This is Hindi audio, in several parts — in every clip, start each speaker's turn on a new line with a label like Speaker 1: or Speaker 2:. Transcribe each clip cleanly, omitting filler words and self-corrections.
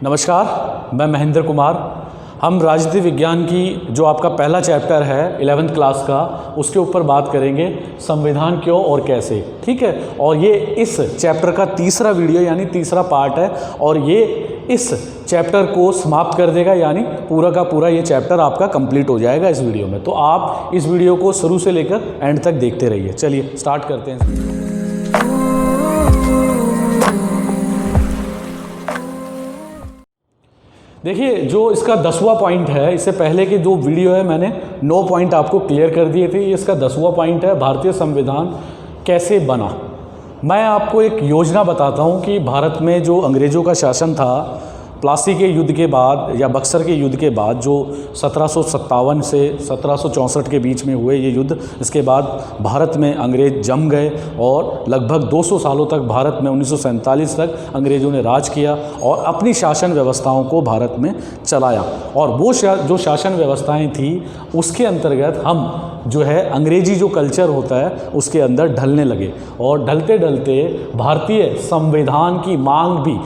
Speaker 1: नमस्कार, मैं महेंद्र कुमार। हम राजनीति विज्ञान की जो आपका पहला चैप्टर है 11th क्लास का, उसके ऊपर बात करेंगे, संविधान क्यों और कैसे। ठीक है, और ये इस चैप्टर का तीसरा वीडियो यानी तीसरा पार्ट है, और ये इस चैप्टर को समाप्त कर देगा, यानी पूरा का पूरा ये चैप्टर आपका कंप्लीट हो जाएगा इस वीडियो में। तो आप इस वीडियो को शुरू से लेकर एंड तक देखते रहिए। चलिए स्टार्ट करते हैं। देखिए, जो इसका 10वां पॉइंट है, इससे पहले की जो वीडियो है मैंने 9 पॉइंट आपको क्लियर कर दिए थे। ये इसका 10वां पॉइंट है, भारतीय संविधान कैसे बना। मैं आपको एक योजना बताता हूँ कि भारत में जो अंग्रेज़ों का शासन था, प्लासी के युद्ध के बाद या बक्सर के युद्ध के बाद, जो 1757 से 1764 के बीच में हुए ये युद्ध, इसके बाद भारत में अंग्रेज़ जम गए और लगभग 200 सालों तक भारत में 1947 तक अंग्रेज़ों ने राज किया और अपनी शासन व्यवस्थाओं को भारत में चलाया। और वो जो शासन व्यवस्थाएं थी, उसके अंतर्गत हम जो है अंग्रेजी जो कल्चर होता है उसके अंदर ढलने लगे, और ढलते ढलते भारतीय संविधान की मांग भी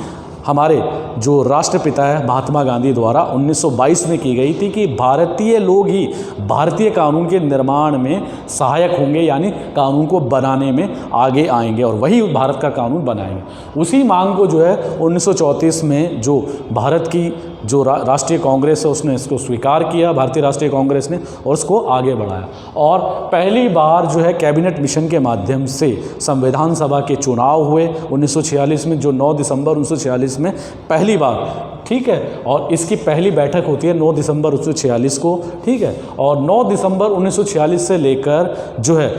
Speaker 1: हमारे जो राष्ट्रपिता है महात्मा गांधी द्वारा 1922 में की गई थी कि भारतीय लोग ही भारतीय कानून के निर्माण में सहायक होंगे, यानी कानून को बनाने में आगे आएंगे और वही भारत का कानून बनाएंगे। उसी मांग को जो है 1934 में जो भारत की जो राष्ट्रीय कांग्रेस है उसने इसको स्वीकार किया, भारतीय राष्ट्रीय कांग्रेस ने, और उसको आगे बढ़ाया। और पहली बार जो है कैबिनेट मिशन के माध्यम से संविधान सभा के चुनाव हुए 1946 में, जो 9 दिसंबर 1946 में पहली बार। ठीक है, और इसकी पहली बैठक होती है 9 दिसंबर 1946 को। ठीक है, और 9 दिसंबर 1946 से लेकर जो है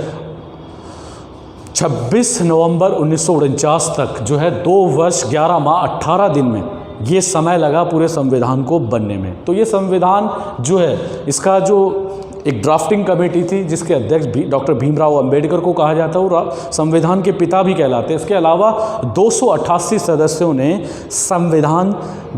Speaker 1: 26 नवंबर 1949 तक जो है 2 वर्ष 11 माह 18 दिन में ये समय लगा पूरे संविधान को बनने में। तो ये संविधान जो है, इसका जो एक ड्राफ्टिंग कमेटी थी जिसके अध्यक्ष भी डॉक्टर भीमराव अंबेडकर को कहा जाता है, और संविधान के पिता भी कहलाते हैं। इसके अलावा 288 सदस्यों ने संविधान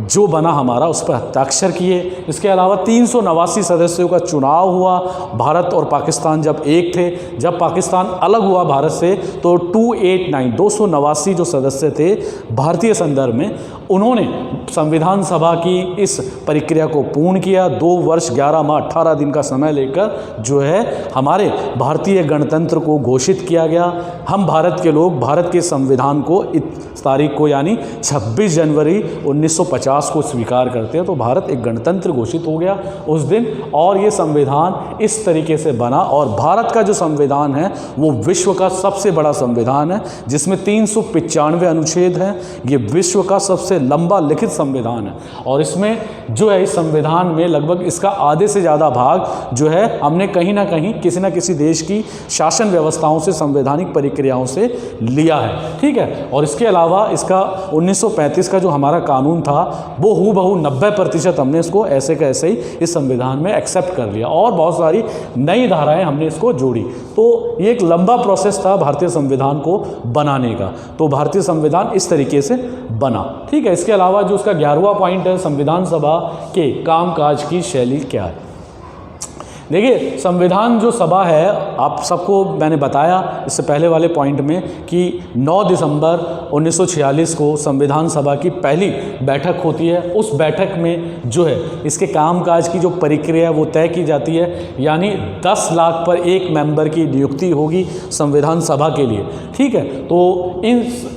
Speaker 1: जो बना हमारा उस पर हस्ताक्षर किए। इसके अलावा 389 सदस्यों का चुनाव हुआ। भारत और पाकिस्तान जब एक थे, जब पाकिस्तान अलग हुआ भारत से, तो 289 जो सदस्य थे भारतीय संदर्भ में, उन्होंने संविधान सभा की इस प्रक्रिया को पूर्ण किया। 2 वर्ष 11 माह 18 दिन का समय लेकर जो है हमारे भारतीय गणतंत्र को घोषित किया गया। हम भारत के लोग भारत के संविधान को इस तारीख को यानी 26 जनवरी 1950 को स्वीकार करते हैं। तो भारत एक गणतंत्र घोषित हो गया उस दिन, और ये संविधान इस तरीके से बना। और भारत का जो संविधान है वो विश्व का सबसे बड़ा संविधान है, जिसमें 395 अनुच्छेद हैं। ये विश्व का सबसे लंबा लिखित संविधान है, और इसमें जो है इस संविधान में लगभग इसका आधे से ज़्यादा भाग जो है हमने कहीं ना कहीं किसी न किसी देश की शासन व्यवस्थाओं से, संवैधानिक प्रक्रियाओं से लिया है। ठीक है, और इसके अलावा इसका 1935 का जो हमारा कानून था वो हूबहू 90% हमने इसको ऐसे का ऐसे ही इस संविधान में एक्सेप्ट कर लिया, और बहुत सारी नई धाराएं हमने इसको जोड़ी। तो ये एक लंबा प्रोसेस था भारतीय संविधान को बनाने का। तो भारतीय संविधान इस तरीके से बना। ठीक है, इसके अलावा जो उसका 11वां पॉइंट है, संविधान सभा के कामकाज की शैली क्या है। देखिए, संविधान जो सभा है, आप सबको मैंने बताया इससे पहले वाले पॉइंट में कि 9 दिसंबर 1946 को संविधान सभा की पहली बैठक होती है। उस बैठक में जो है इसके कामकाज की जो प्रक्रिया है वो तय की जाती है, यानी 10 लाख पर एक मेंबर की नियुक्ति होगी संविधान सभा के लिए। ठीक है, तो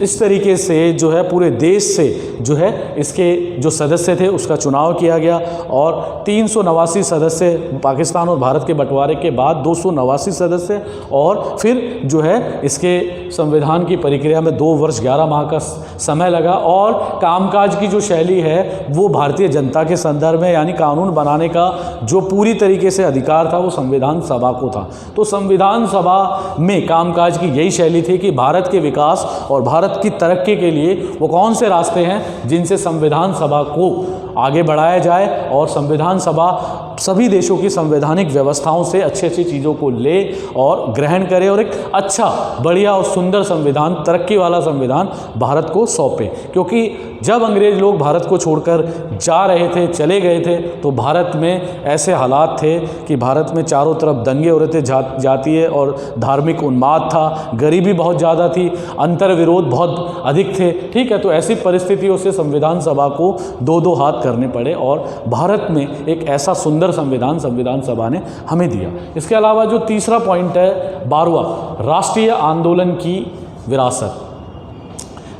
Speaker 1: इस तरीके से जो है पूरे देश से जो है इसके जो सदस्य थे उसका चुनाव किया गया, और 389 सदस्य पाकिस्तान और भारत के बंटवारे के बाद 289 सदस्य, और फिर जो है इसके संविधान की प्रक्रिया में 2 वर्ष 11 माह का समय लगा। और कामकाज की जो शैली है वो भारतीय जनता के संदर्भ में, यानी कानून बनाने का जो पूरी तरीके से अधिकार था वो संविधान सभा को था। तो संविधान सभा में कामकाज की यही शैली थी कि भारत के विकास और भारत की तरक्की के लिए वो कौन से रास्ते हैं जिनसे संविधान सभा को आगे बढ़ाया जाए और संविधान सभा सभी देशों की संवैधानिक व्यवस्थाओं से अच्छी अच्छी चीज़ों को ले और ग्रहण करे और एक अच्छा, बढ़िया और सुंदर संविधान, तरक्की वाला संविधान भारत को सौंपे। क्योंकि जब अंग्रेज लोग भारत को छोड़कर जा रहे थे, चले गए थे, तो भारत में ऐसे हालात थे कि भारत में चारों तरफ दंगे हो रहे थे, जातीय और धार्मिक उन्माद था, गरीबी बहुत ज़्यादा थी, अंतर विरोध बहुत अधिक थे। ठीक है, तो ऐसी परिस्थितियों से संविधान सभा को दो दो हाथ करने पड़े और भारत में एक ऐसा सुंदर संविधान सभा ने हमें दिया। इसके अलावा जो तीसरा पॉइंट है 12वां, राष्ट्रीय आंदोलन की विरासत।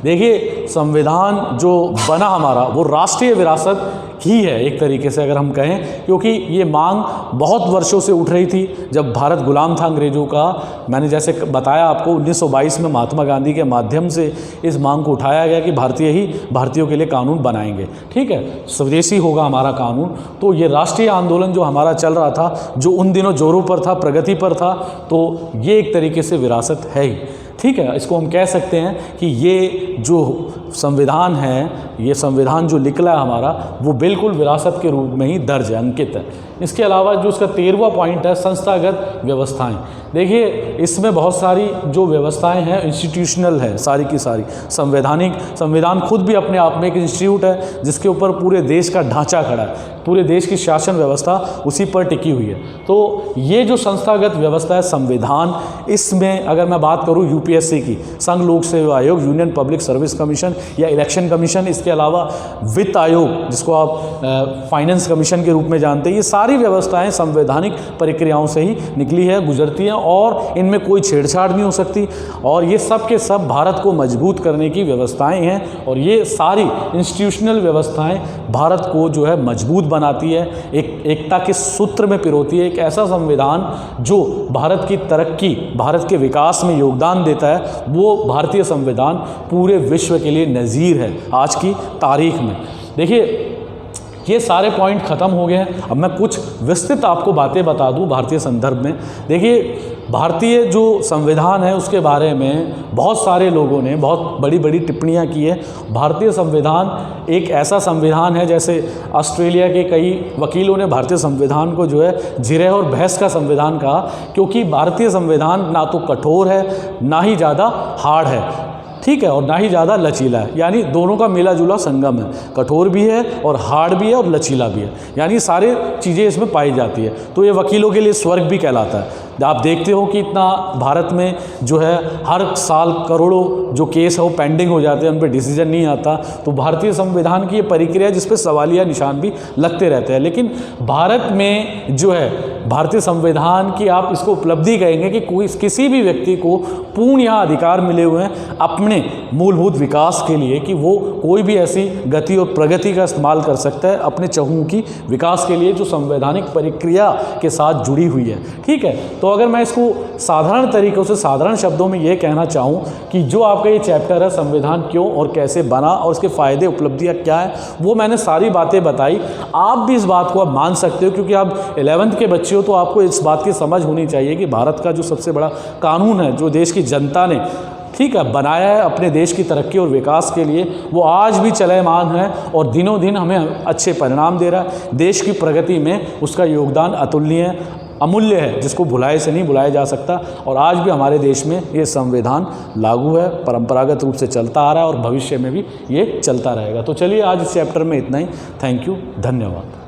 Speaker 1: देखिए, संविधान जो बना हमारा वो राष्ट्रीय विरासत ही है एक तरीके से अगर हम कहें, क्योंकि ये मांग बहुत वर्षों से उठ रही थी। जब भारत गुलाम था अंग्रेज़ों का, मैंने जैसे बताया आपको 1922 में महात्मा गांधी के माध्यम से इस मांग को उठाया गया कि भारतीयों के लिए कानून बनाएंगे। ठीक है, स्वदेशी होगा हमारा कानून। तो ये राष्ट्रीय आंदोलन जो हमारा चल रहा था, जो उन दिनों जोरों पर था, प्रगति पर था, तो ये एक तरीके से विरासत है ही। ठीक है, इसको हम कह सकते हैं कि ये जो संविधान है, ये संविधान जो निकला है हमारा, वो बिल्कुल विरासत के रूप में ही दर्ज है, अंकित है। इसके अलावा जो इसका 13वां पॉइंट है, संस्थागत व्यवस्थाएं। देखिए, इसमें बहुत सारी जो व्यवस्थाएं हैं इंस्टीट्यूशनल है, सारी की सारी संविधान खुद भी अपने आप में एक इंस्टीट्यूट है जिसके ऊपर पूरे देश का ढांचा खड़ा है, पूरे देश की शासन व्यवस्था उसी पर टिकी हुई है। तो ये जो संस्थागत व्यवस्था है संविधान, इसमें अगर मैं बात करूँ यूपीएससी की, संघ लोक सेवा आयोग, यूनियन पब्लिक सर्विस कमीशन या इलेक्शन कमीशन, इसके अलावा वित्त आयोग जिसको आप फाइनेंस कमीशन के रूप में जानते हैं, ये सारी व्यवस्थाएं संवैधानिक प्रक्रियाओं से ही निकली है, गुजरती हैं और इनमें कोई छेड़छाड़ नहीं हो सकती। और ये सब के सब भारत को मजबूत करने की व्यवस्थाएं हैं और ये सारी इंस्टीट्यूशनल व्यवस्थाएं भारत को जो है मजबूत बनाती है, एकता के सूत्र में पिरोती है। एक ऐसा संविधान जो भारत की तरक्की, भारत के विकास में योगदान देता है, वो भारतीय संविधान पूरे विश्व के लिए नज़ीर है आज की तारीख में। देखिए, ये सारे पॉइंट ख़त्म हो गए हैं। अब मैं कुछ विस्तृत आपको बातें बता दूं भारतीय संदर्भ में। देखिए, भारतीय जो संविधान है उसके बारे में बहुत सारे लोगों ने बहुत बड़ी बड़ी टिप्पणियां की है। भारतीय संविधान एक ऐसा संविधान है, जैसे ऑस्ट्रेलिया के कई वकीलों ने भारतीय संविधान को जो है जिरह और बहस का संविधान कहा, क्योंकि भारतीय संविधान ना तो कठोर है, ना ही ज़्यादा हार्ड है, ठीक है, और ना ही ज़्यादा लचीला है, यानी दोनों का मिला जुला संगम है, कठोर भी है और हार्ड भी है और लचीला भी है, यानी सारी चीज़ें इसमें पाई जाती है। तो ये वकीलों के लिए स्वर्ग भी कहलाता है। आप देखते हो कि इतना भारत में जो है हर साल करोड़ों जो केस है वो पेंडिंग हो जाते हैं, उन पर डिसीजन नहीं आता। तो भारतीय संविधान की ये प्रक्रिया जिस पे सवालिया निशान भी लगते रहते हैं, लेकिन भारत में जो है भारतीय संविधान की आप इसको उपलब्धि कहेंगे कि किसी भी व्यक्ति को पूर्ण यहाँ अधिकार मिले हुए हैं अपने मूलभूत विकास के लिए, कि वो कोई भी ऐसी गति और प्रगति का इस्तेमाल कर सकता है अपने चहुमुखी विकास के लिए, जो संवैधानिक प्रक्रिया के साथ जुड़ी हुई है। ठीक है, तो अगर मैं इसको साधारण तरीक़ों से, साधारण शब्दों में ये कहना चाहूँ कि जो आपका ये चैप्टर है संविधान क्यों और कैसे बना और इसके फ़ायदे उपलब्धियाँ क्या है, वो मैंने सारी बातें बताई। आप भी इस बात को आप मान सकते हो, क्योंकि आप 11th के बच्चे हो, तो आपको इस बात की समझ होनी चाहिए कि भारत का जो सबसे बड़ा कानून है, जो देश की जनता ने ठीक है बनाया है अपने देश की तरक्की और विकास के लिए, वो आज भी चलयमान है और दिनों दिन हमें अच्छे परिणाम दे रहा है। देश की प्रगति में उसका योगदान अतुलनीय, अमूल्य है, जिसको भुलाए से नहीं भुलाया जा सकता। और आज भी हमारे देश में ये संविधान लागू है, परंपरागत रूप से चलता आ रहा है और भविष्य में भी ये चलता रहेगा। तो चलिए, आज इस चैप्टर में इतना ही। थैंक यू, धन्यवाद।